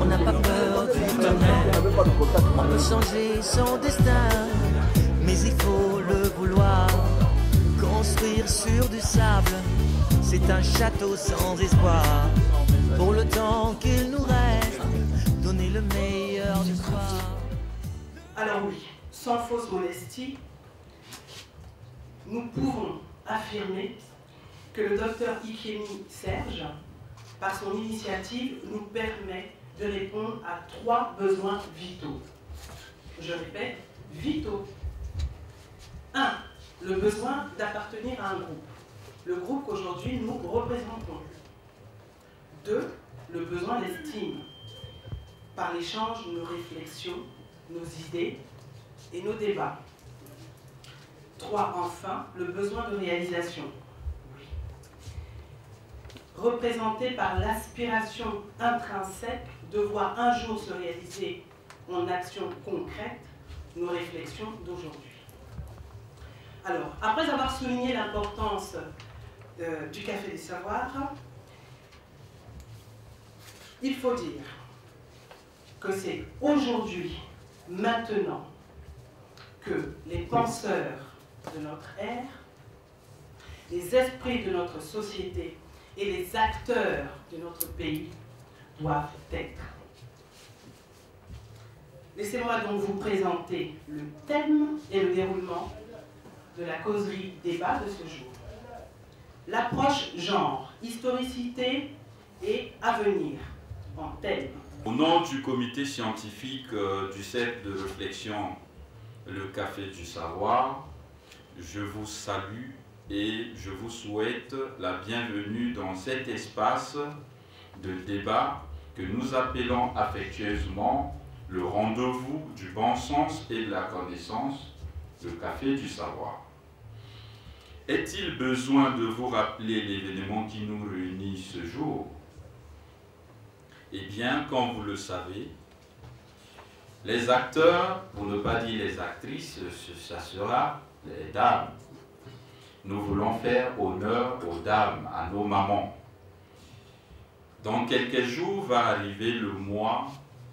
On n'a pas peur du tonnerre, on peut changer son destin, mais il faut le vouloir. Construire sur du sable, c'est un château sans espoir. Pour le temps qu'il nous reste, donner le meilleur de soi. Alors oui, sans fausse modestie, nous pouvons affirmer que le docteur Ikemi Serge, par son initiative, nous permet de répondre à 3 besoins vitaux. Je répète, vitaux. 1. Le besoin d'appartenir à un groupe. Le groupe qu'aujourd'hui nous représentons. 2. Le besoin d'estime. Par l'échange de nos réflexions, nos idées et nos débats. 3. Enfin, le besoin de réalisation. Oui. Représenté par l'aspiration intrinsèque de voir un jour se réaliser en action concrète nos réflexions d'aujourd'hui. Alors, après avoir souligné l'importance du Café des Savoirs, il faut dire que c'est aujourd'hui, maintenant, que les penseurs de notre ère, les esprits de notre société et les acteurs de notre pays doivent être. Laissez-moi donc vous présenter le thème et le déroulement de la causerie débat de ce jour. L'approche genre, historicité et avenir en thème. Au nom du comité scientifique du cercle de réflexion Le Café du Savoir, je vous salue et je vous souhaite la bienvenue dans cet espace de débat que nous appelons affectueusement le rendez-vous du bon sens et de la connaissance, le Café du Savoir. Est-il besoin de vous rappeler l'événement qui nous réunit ce jour? Eh bien, comme vous le savez, les acteurs, pour ne pas dire les actrices, ça sera les dames. Nous voulons faire honneur aux dames, à nos mamans. Dans quelques jours va arriver le mois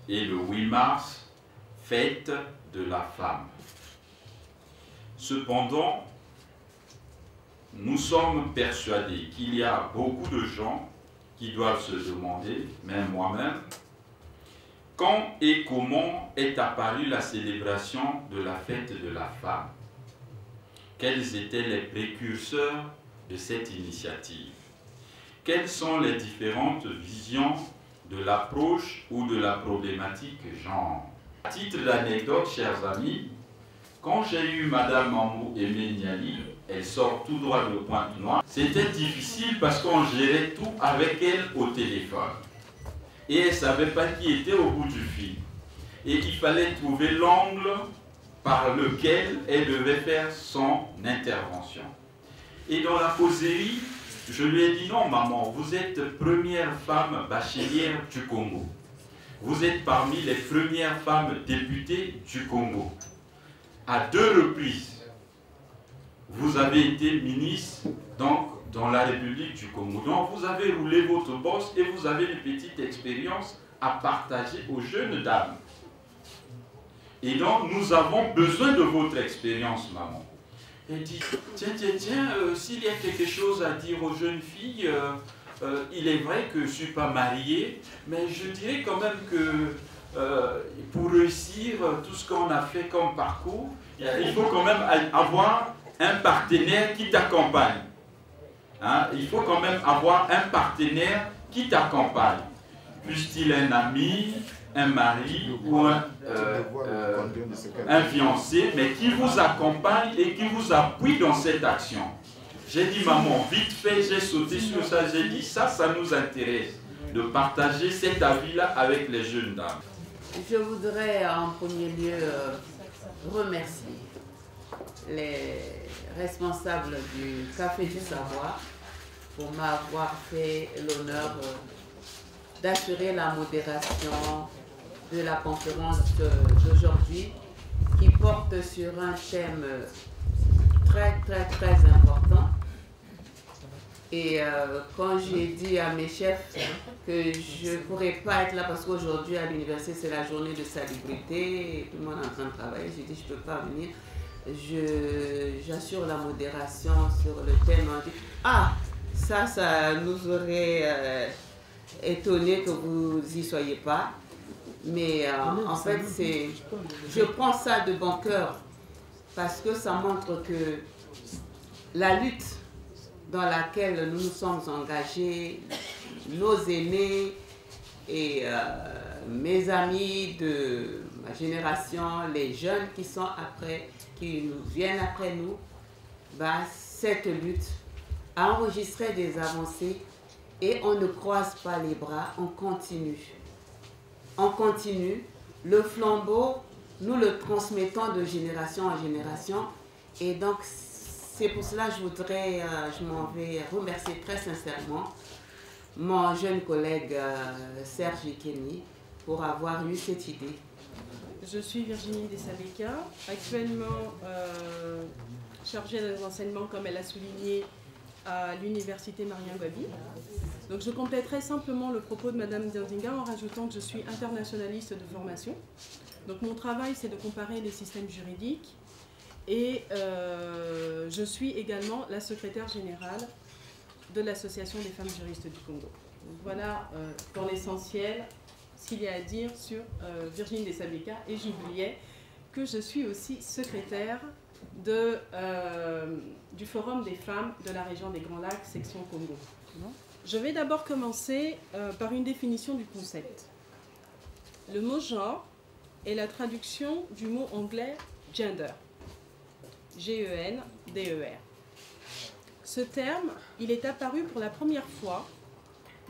et le 8 mars, fête de la femme. Cependant, nous sommes persuadés qu'il y a beaucoup de gens qui doivent se demander, même moi-même, quand et comment est apparue la célébration de la fête de la femme. Quels étaient les précurseurs de cette initiative? Quelles sont les différentes visions de l'approche ou de la problématique genre? À titre d'anecdote, chers amis, quand j'ai eu Madame Mamou Aimé Niali, elle sort tout droit de Pointe-Noire, c'était difficile parce qu'on gérait tout avec elle au téléphone. Et elle ne savait pas qui était au bout du fil. Et il fallait trouver l'angle par lequel elle devait faire son intervention. Et dans la causerie, je lui ai dit, non maman, vous êtes première femme bachelière du Congo. Vous êtes parmi les premières femmes députées du Congo. À 2 reprises, vous avez été ministre dans la République du Congo. Donc vous avez roulé votre bosse et vous avez une petite expérience à partager aux jeunes dames. Et donc nous avons besoin de votre expérience, maman. Elle dit, tiens, s'il y a quelque chose à dire aux jeunes filles, il est vrai que je ne suis pas mariée, mais je dirais quand même que pour réussir tout ce qu'on a fait comme parcours, il faut quand même avoir un partenaire qui t'accompagne. Hein? Il faut quand même avoir un partenaire qui t'accompagne. Puisse-t-il un ami, un mari ou un fiancé, mais qui vous accompagne et qui vous appuie dans cette action. J'ai dit, maman, vite fait, j'ai sauté sur ça, j'ai dit, ça nous intéresse de partager cet avis-là avec les jeunes dames. Je voudrais en premier lieu remercier les responsables du Café du Savoir pour m'avoir fait l'honneur d'assurer la modération de la conférence d'aujourd'hui qui porte sur un thème très important Et quand j'ai dit à mes chefs que je ne pourrais pas être là parce qu'aujourd'hui à l'université c'est la journée de salubrité, et tout le monde est en train de travailler, j'ai dit je ne peux pas venir. J'assure la modération sur le thème. On dit, ah, ça nous aurait étonné que vous n'y soyez pas. Mais en fait, je prends ça de bon cœur parce que ça montre que la lutte dans laquelle nous nous sommes engagés, nos aînés et mes amis de ma génération, les jeunes qui sont après, qui nous viennent après nous, bah, cette lutte a enregistré des avancées et on ne croise pas les bras, on continue. On continue. Le flambeau, nous le transmettons de génération en génération et donc c'est pour cela que je m'en vais remercier très sincèrement mon jeune collègue Serge Ikemi pour avoir eu cette idée. Je suis Virginie Dessabeka, actuellement chargée des enseignements, comme elle a souligné, à l'université Marien Gwabi. Donc je compléterai simplement le propos de Madame Ndinga en rajoutant que je suis internationaliste de formation. Donc mon travail, c'est de comparer les systèmes juridiques et je suis également la secrétaire générale de l'Association des femmes juristes du Congo. Donc voilà pour l'essentiel ce qu'il y a à dire sur Virginie Dessabeka, et j'oubliais que je suis aussi secrétaire du Forum des femmes de la région des Grands Lacs, section Congo. Je vais d'abord commencer par une définition du concept. Le mot genre est la traduction du mot anglais gender, G-E-N-D-E-R. Ce terme, il est apparu pour la première fois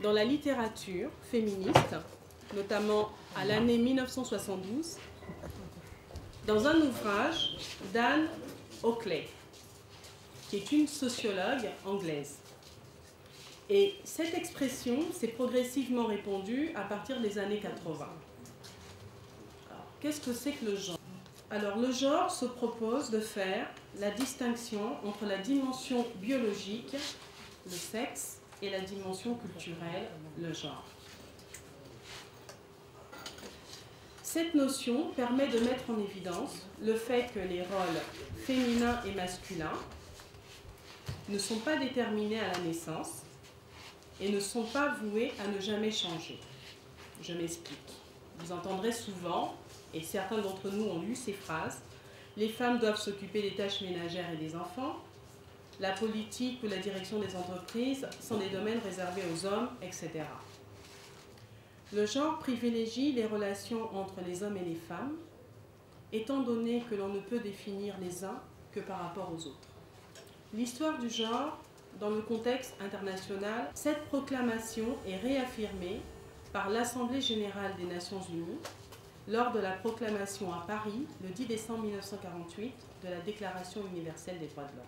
dans la littérature féministe, notamment à l'année 1972, dans un ouvrage d'Anne Oakley, qui est une sociologue anglaise. Et cette expression s'est progressivement répandue à partir des années 80. Qu'est-ce que c'est que le genre? Alors, le genre se propose de faire la distinction entre la dimension biologique, le sexe, et la dimension culturelle, le genre. Cette notion permet de mettre en évidence le fait que les rôles féminins et masculins ne sont pas déterminés à la naissance et ne sont pas voués à ne jamais changer. Je m'explique. Vous entendrez souvent, et certains d'entre nous ont lu ces phrases, les femmes doivent s'occuper des tâches ménagères et des enfants, la politique ou la direction des entreprises sont des domaines réservés aux hommes, etc. Le genre privilégie les relations entre les hommes et les femmes, étant donné que l'on ne peut définir les uns que par rapport aux autres. L'histoire du genre, dans le contexte international, cette proclamation est réaffirmée par l'Assemblée générale des Nations unies lors de la proclamation à Paris, le 10 décembre 1948, de la Déclaration universelle des droits de l'homme.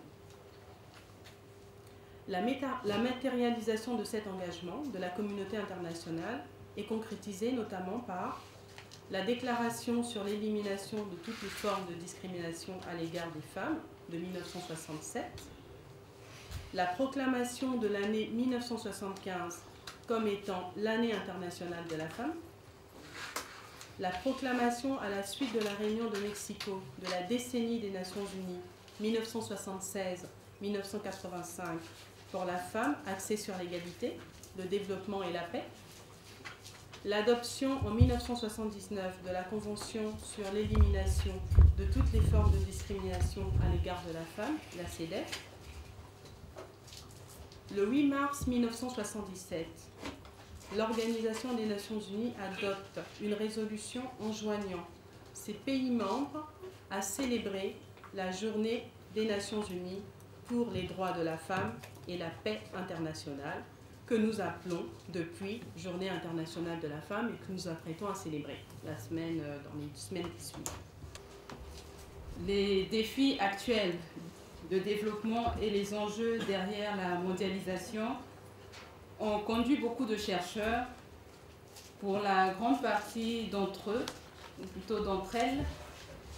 La matérialisation de cet engagement de la communauté internationale est concrétisée notamment par la Déclaration sur l'élimination de toutes les formes de discrimination à l'égard des femmes de 1967, la proclamation de l'année 1975 comme étant l'année internationale de la femme, la proclamation à la suite de la réunion de Mexico de la décennie des Nations Unies 1976-1985 pour la femme axée sur l'égalité, le développement et la paix, l'adoption en 1979 de la Convention sur l'élimination de toutes les formes de discrimination à l'égard de la femme, la CEDEF. Le 8 mars 1977, l'Organisation des Nations Unies adopte une résolution enjoignant ses pays membres à célébrer la Journée des Nations Unies pour les droits de la femme et la paix internationale, que nous appelons depuis Journée internationale de la femme et que nous apprêtons à célébrer dans les semaines qui suivent. Les défis actuels de développement et les enjeux derrière la mondialisation ont conduit beaucoup de chercheurs, pour la grande partie d'entre eux, ou plutôt d'entre elles,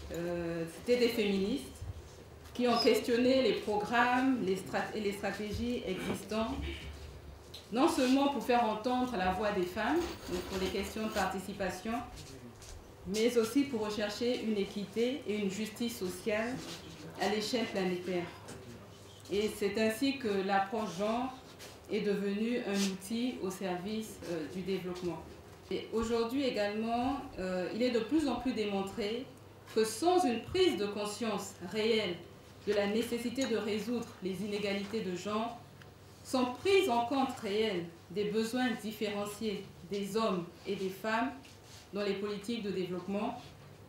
c'était des féministes, qui ont questionné les programmes et les stratégies existants, non seulement pour faire entendre la voix des femmes, donc pour les questions de participation, mais aussi pour rechercher une équité et une justice sociale à l'échelle planétaire. Et c'est ainsi que l'approche genre est devenue un outil au service du développement. Et aujourd'hui également, il est de plus en plus démontré que sans une prise de conscience réelle de la nécessité de résoudre les inégalités de genre, sans prise en compte réelle des besoins différenciés des hommes et des femmes dans les politiques de développement,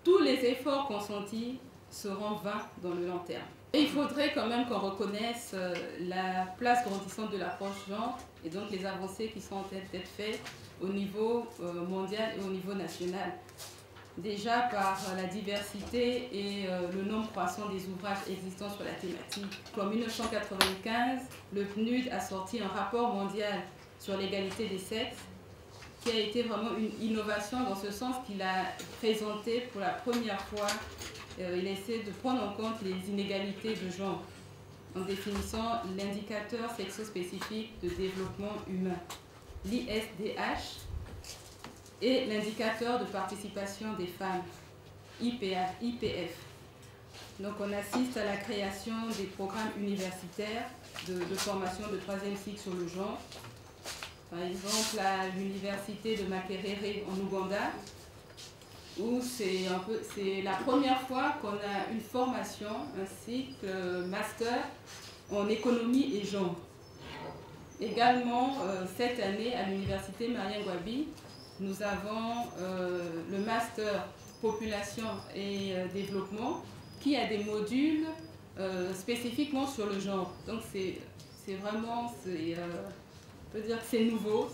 tous les efforts consentis seront vains dans le long terme. Et il faudrait quand même qu'on reconnaisse la place grandissante de l'approche genre et donc les avancées qui sont en train d'être faites au niveau mondial et au niveau national. Déjà par la diversité et le nombre croissant des ouvrages existants sur la thématique. En 1995, le PNUD a sorti un rapport mondial sur l'égalité des sexes qui a été vraiment une innovation dans ce sens qu'il a présenté pour la première fois. Il essaie de prendre en compte les inégalités de genre en définissant l'indicateur sexo-spécifique de développement humain, l'ISDH, et l'indicateur de participation des femmes, IPF. Donc on assiste à la création des programmes universitaires de formation de 3e cycle sur le genre. Par exemple, à l'université de Makerere en Ouganda, où c'est la première fois qu'on a une formation, un cycle master en économie et genre. Également, cette année, à l'université Marien Ngouabi, nous avons le master population et développement qui a des modules spécifiquement sur le genre. Donc c'est vraiment, on peut dire que c'est nouveau.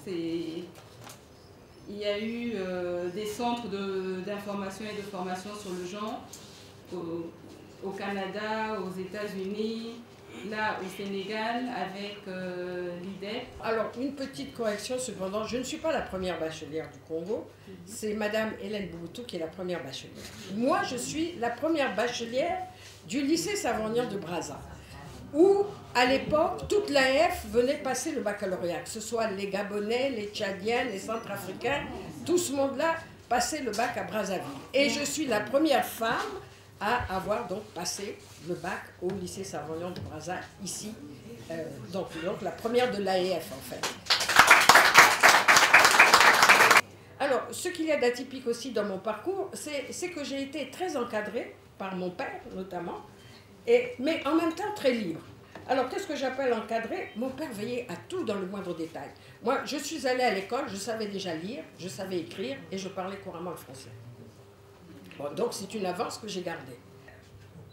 Il y a eu des centres d'information et de formation sur le genre au Canada, aux États-Unis, là au Sénégal avec l'IDEP. Alors, une petite correction cependant, je ne suis pas la première bachelière du Congo, c'est Madame Hélène Bouboutou qui est la première bachelière. Moi, je suis la première bachelière du lycée Savonian de Brazza, où à l'époque, toute l'AF venait passer le baccalauréat, que ce soit les Gabonais, les Tchadiens, les Centrafricains, tout ce monde-là passait le bac à Brazzaville. Et je suis la première femme à avoir donc passé le bac au lycée Savonian de Brazza, ici, donc la première de l'AEF en fait. Alors, ce qu'il y a d'atypique aussi dans mon parcours, c'est que j'ai été très encadrée par mon père notamment, mais en même temps très libre. Alors, qu'est-ce que j'appelle encadré? Mon père veillait à tout dans le moindre détail. Moi, je suis allée à l'école, je savais déjà lire, je savais écrire et je parlais couramment le français. Bon, donc, c'est une avance que j'ai gardée.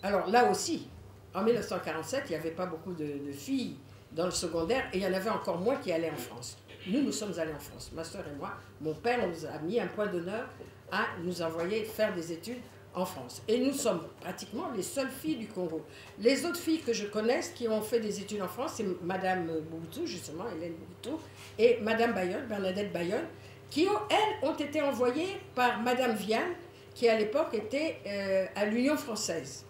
Alors, là aussi, en 1947, il n'y avait pas beaucoup de filles dans le secondaire et il y en avait encore moins qui allaient en France. Nous sommes allés en France, ma soeur et moi. Mon père nous a mis un point d'honneur à nous envoyer faire des études en France. Et nous sommes pratiquement les seules filles du Congo. Les autres filles que je connaisse qui ont fait des études en France, c'est Madame Bouboutou, justement, Hélène Bouboutou, et Madame Bayeul, Bernadette Bayeul, qui, elles, ont été envoyées par Madame Vianne, qui à l'époque était à l'Union française.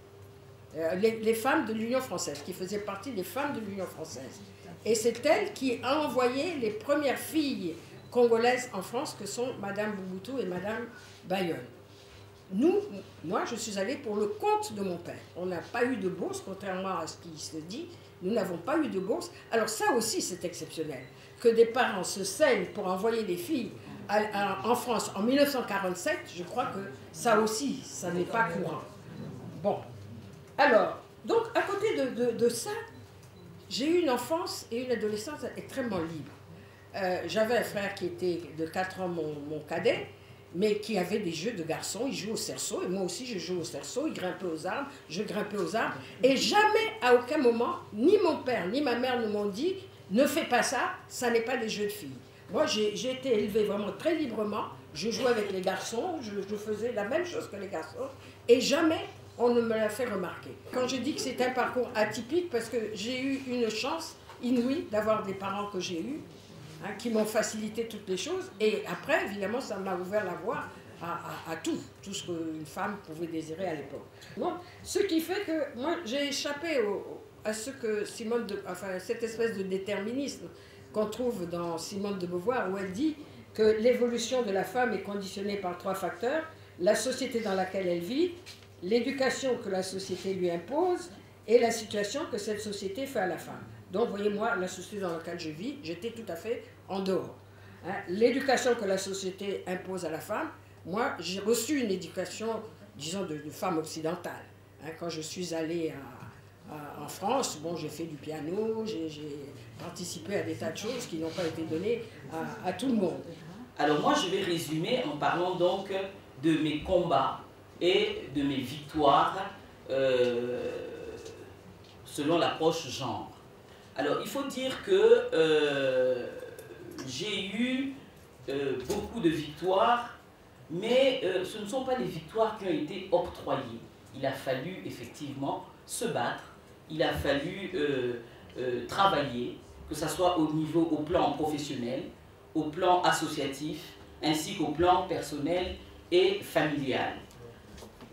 Les femmes de l'Union française, qui faisaient partie des femmes de l'Union française. Et c'est elle qui a envoyé les premières filles congolaises en France, que sont Madame Bouboutou et Madame Bayeul. Moi, je suis allée pour le compte de mon père. On n'a pas eu de bourse, contrairement à ce qui se dit. Nous n'avons pas eu de bourse. Alors ça aussi, c'est exceptionnel. Que des parents se saignent pour envoyer des filles en France en 1947, je crois que ça aussi, ça n'est pas courant. Bon. Alors, donc, à côté de ça, j'ai eu une enfance et une adolescence extrêmement libre. J'avais un frère qui était de 4 ans mon cadet, mais qui avait des jeux de garçons. Il jouait au cerceau, et moi aussi je jouais au cerceau. Il grimpait aux arbres, je grimpais aux arbres. Et jamais, à aucun moment, ni mon père ni ma mère ne m'ont dit « ne fais pas ça, ça n'est pas des jeux de filles ». Moi, j'ai été élevée vraiment très librement. Je jouais avec les garçons, je faisais la même chose que les garçons, et jamais on ne me l'a fait remarquer. Quand je dis que c'est un parcours atypique, parce que j'ai eu une chance inouïe d'avoir des parents que j'ai eus, qui m'ont facilité toutes les choses. Et après, évidemment, ça m'a ouvert la voie à tout ce qu'une femme pouvait désirer à l'époque. Bon, ce qui fait que moi j'ai échappé à ce que cette espèce de déterminisme qu'on trouve dans Simone de Beauvoir, où elle dit que l'évolution de la femme est conditionnée par 3 facteurs: la société dans laquelle elle vit, l'éducation que la société lui impose et la situation que cette société fait à la femme. Donc, voyez-moi, la société dans laquelle je vis, j'étais tout à fait en dehors. Hein, l'éducation que la société impose à la femme, moi, j'ai reçu une éducation, disons, de femme occidentale. Hein, quand je suis allée en France, bon, j'ai fait du piano, j'ai participé à des tas de choses qui n'ont pas été données à tout le monde. Alors moi, je vais résumer en parlant donc de mes combats et de mes victoires selon l'approche genre. Alors, il faut dire que j'ai eu beaucoup de victoires, mais ce ne sont pas des victoires qui ont été octroyées. Il a fallu effectivement se battre, il a fallu travailler, que ce soit au plan professionnel, au plan associatif, ainsi qu'au plan personnel et familial.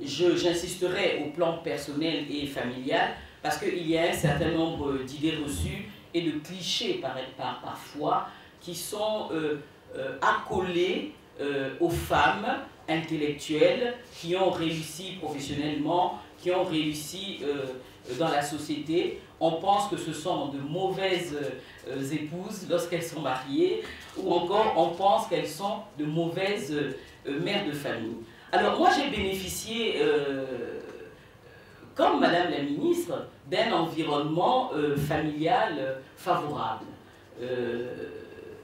J'insisterai au plan personnel et familial parce qu'il y a un certain nombre d'idées reçues et de clichés parfois qui sont accolés aux femmes intellectuelles qui ont réussi professionnellement, qui ont réussi dans la société. On pense que ce sont de mauvaises épouses lorsqu'elles sont mariées, ou encore on pense qu'elles sont de mauvaises mères de famille. Alors moi j'ai bénéficié, comme Madame la Ministre, d'un environnement familial favorable.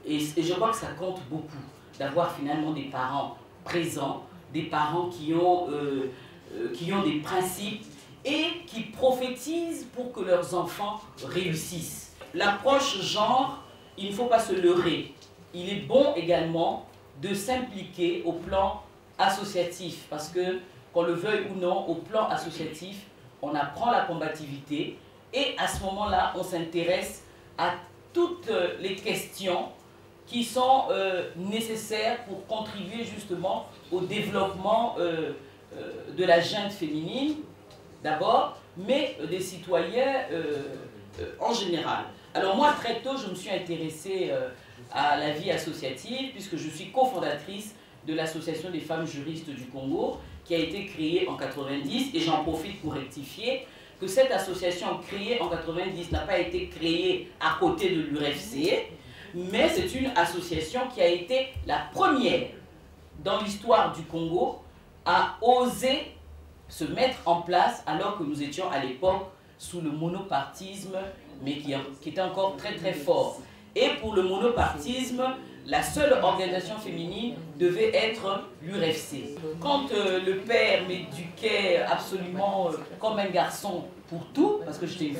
Et je crois que ça compte beaucoup d'avoir finalement des parents présents, des parents qui ont des principes et qui prophétisent pour que leurs enfants réussissent. L'approche genre, il ne faut pas se leurrer. Il est bon également de s'impliquer au plan associatif, parce que, qu'on le veuille ou non, au plan associatif, on apprend la combativité et à ce moment-là, on s'intéresse à toutes les questions qui sont nécessaires pour contribuer justement au développement de la junte féminine, d'abord, mais des citoyens en général. Alors moi, très tôt, je me suis intéressée à la vie associative, puisque je suis cofondatrice de l'Association des femmes juristes du Congo, qui a été créée en 90, et j'en profite pour rectifier que cette association créée en 90 n'a pas été créée à côté de l'URFC, mais c'est une association qui a été la première dans l'histoire du Congo à oser se mettre en place alors que nous étions à l'époque sous le monopartisme, mais qui était encore très très fort. Et pour le monopartisme, la seule organisation féminine devait être l'URFC. Quand le père m'éduquait absolument comme un garçon pour tout, parce que j'étais une